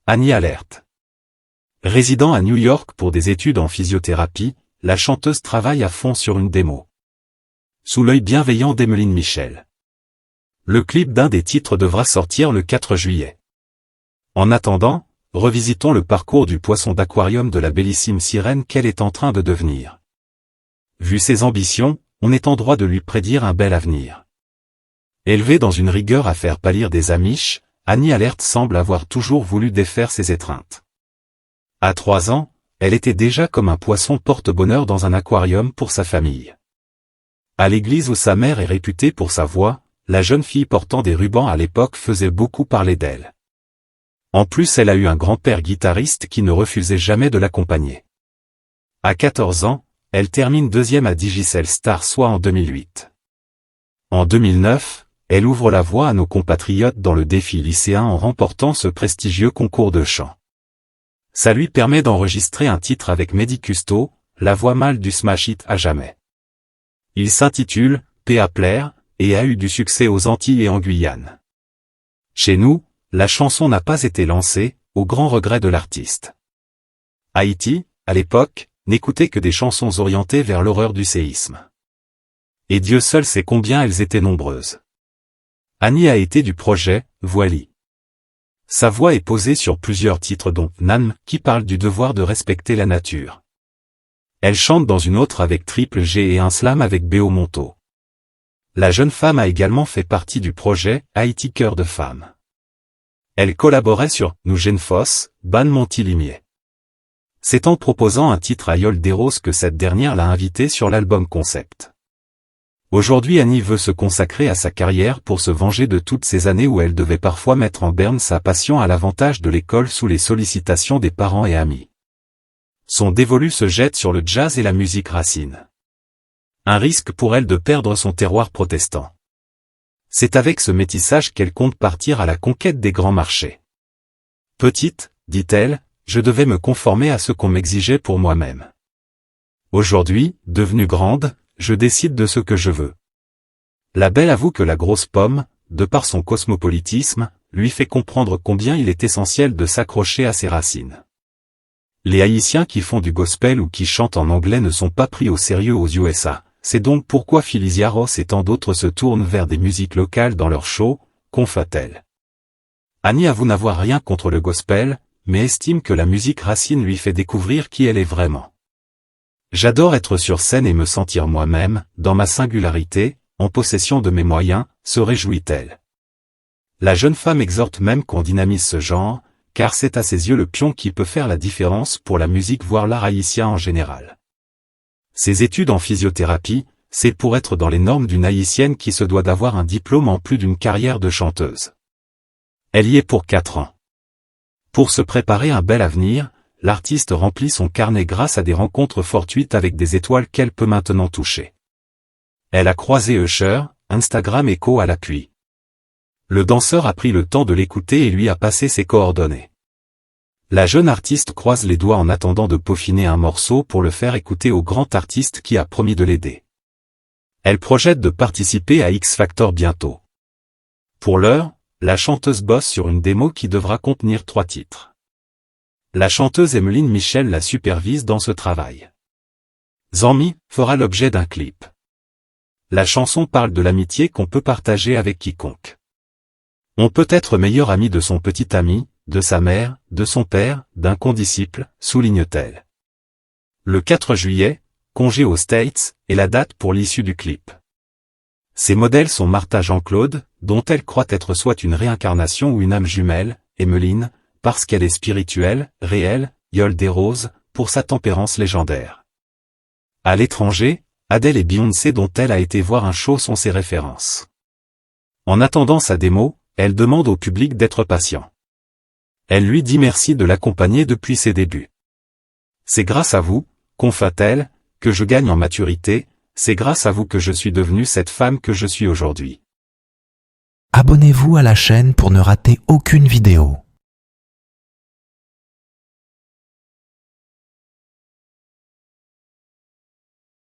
Annie alerte. Résidant à New York pour des études en physiothérapie, la chanteuse travaille à fond sur une démo. Sous l'œil bienveillant d'Emeline Michel. Le clip d'un des titres devra sortir le 4 juillet. En attendant, revisitons le parcours du poisson d'aquarium de la bellissime sirène qu'elle est en train de devenir. Vu ses ambitions, on est en droit de lui prédire un bel avenir. Élevée dans une rigueur à faire pâlir des Amish, Annie Alert semble avoir toujours voulu défaire ses étreintes. À 3 ans, elle était déjà comme un poisson porte-bonheur dans un aquarium pour sa famille. À l'église où sa mère est réputée pour sa voix, la jeune fille portant des rubans à l'époque faisait beaucoup parler d'elle. En plus, elle a eu un grand-père guitariste qui ne refusait jamais de l'accompagner. À 14 ans, elle termine 2e à Digicel Star soit en 2008. En 2009, elle ouvre la voie à nos compatriotes dans le défi lycéen en remportant ce prestigieux concours de chant. Ça lui permet d'enregistrer un titre avec Mehdi Custo, la voix mâle du smash hit à jamais. Il s'intitule « Paix à plaire » et a eu du succès aux Antilles et en Guyane. Chez nous, la chanson n'a pas été lancée, au grand regret de l'artiste. Haïti, à l'époque, n'écoutait que des chansons orientées vers l'horreur du séisme. Et Dieu seul sait combien elles étaient nombreuses. Annie a été du projet « Voili ». Sa voix est posée sur plusieurs titres dont « Nan » qui parle du devoir de respecter la nature. Elle chante dans une autre avec Triple G et un slam avec Béo Monto. La jeune femme a également fait partie du projet « Haïti Cœur de Femme ». Elle collaborait sur « Nous Genfos », Ban Montilimier. C'est en proposant un titre à Yol Deros que cette dernière l'a invitée sur l'album Concept. Aujourd'hui Annie veut se consacrer à sa carrière pour se venger de toutes ces années où elle devait parfois mettre en berne sa passion à l'avantage de l'école sous les sollicitations des parents et amis. Son dévolu se jette sur le jazz et la musique racine. Un risque pour elle de perdre son terroir protestant. C'est avec ce métissage qu'elle compte partir à la conquête des grands marchés. Petite, dit-elle, je devais me conformer à ce qu'on m'exigeait pour moi-même. Aujourd'hui, devenue grande, je décide de ce que je veux. La belle avoue que la grosse pomme, de par son cosmopolitisme, lui fait comprendre combien il est essentiel de s'accrocher à ses racines. Les Haïtiens qui font du gospel ou qui chantent en anglais ne sont pas pris au sérieux aux USA, c'est donc pourquoi Felicia Ross et tant d'autres se tournent vers des musiques locales dans leurs shows, confia-t-elle. Annie avoue n'avoir rien contre le gospel, mais estime que la musique racine lui fait découvrir qui elle est vraiment. J'adore être sur scène et me sentir moi-même, dans ma singularité, en possession de mes moyens, se réjouit-elle. La jeune femme exhorte même qu'on dynamise ce genre, car c'est à ses yeux le pion qui peut faire la différence pour la musique voire l'art haïtien en général. Ses études en physiothérapie, c'est pour être dans les normes d'une haïtienne qui se doit d'avoir un diplôme en plus d'une carrière de chanteuse. Elle y est pour 4 ans. Pour se préparer un bel avenir, l'artiste remplit son carnet grâce à des rencontres fortuites avec des étoiles qu'elle peut maintenant toucher. Elle a croisé Usher, Instagram Echo à l'appui. Le danseur a pris le temps de l'écouter et lui a passé ses coordonnées. La jeune artiste croise les doigts en attendant de peaufiner un morceau pour le faire écouter au grand artiste qui a promis de l'aider. Elle projette de participer à X Factor bientôt. Pour l'heure, la chanteuse bosse sur une démo qui devra contenir 3 titres. La chanteuse Emeline Michel la supervise dans ce travail. Zanmi fera l'objet d'un clip. La chanson parle de l'amitié qu'on peut partager avec quiconque. On peut être meilleur ami de son petit ami, de sa mère, de son père, d'un condisciple, souligne-t-elle. Le 4 juillet, congé aux States, est la date pour l'issue du clip. Ses modèles sont Martha Jean-Claude, dont elle croit être soit une réincarnation ou une âme jumelle, Emeline, parce qu'elle est spirituelle, réelle, Yol Deros, pour sa tempérance légendaire. À l'étranger, Adele et Beyoncé dont elle a été voir un show sont ses références. En attendant sa démo, elle demande au public d'être patient. Elle lui dit merci de l'accompagner depuis ses débuts. C'est grâce à vous, confia-t-elle, que je gagne en maturité, c'est grâce à vous que je suis devenue cette femme que je suis aujourd'hui. Abonnez-vous à la chaîne pour ne rater aucune vidéo.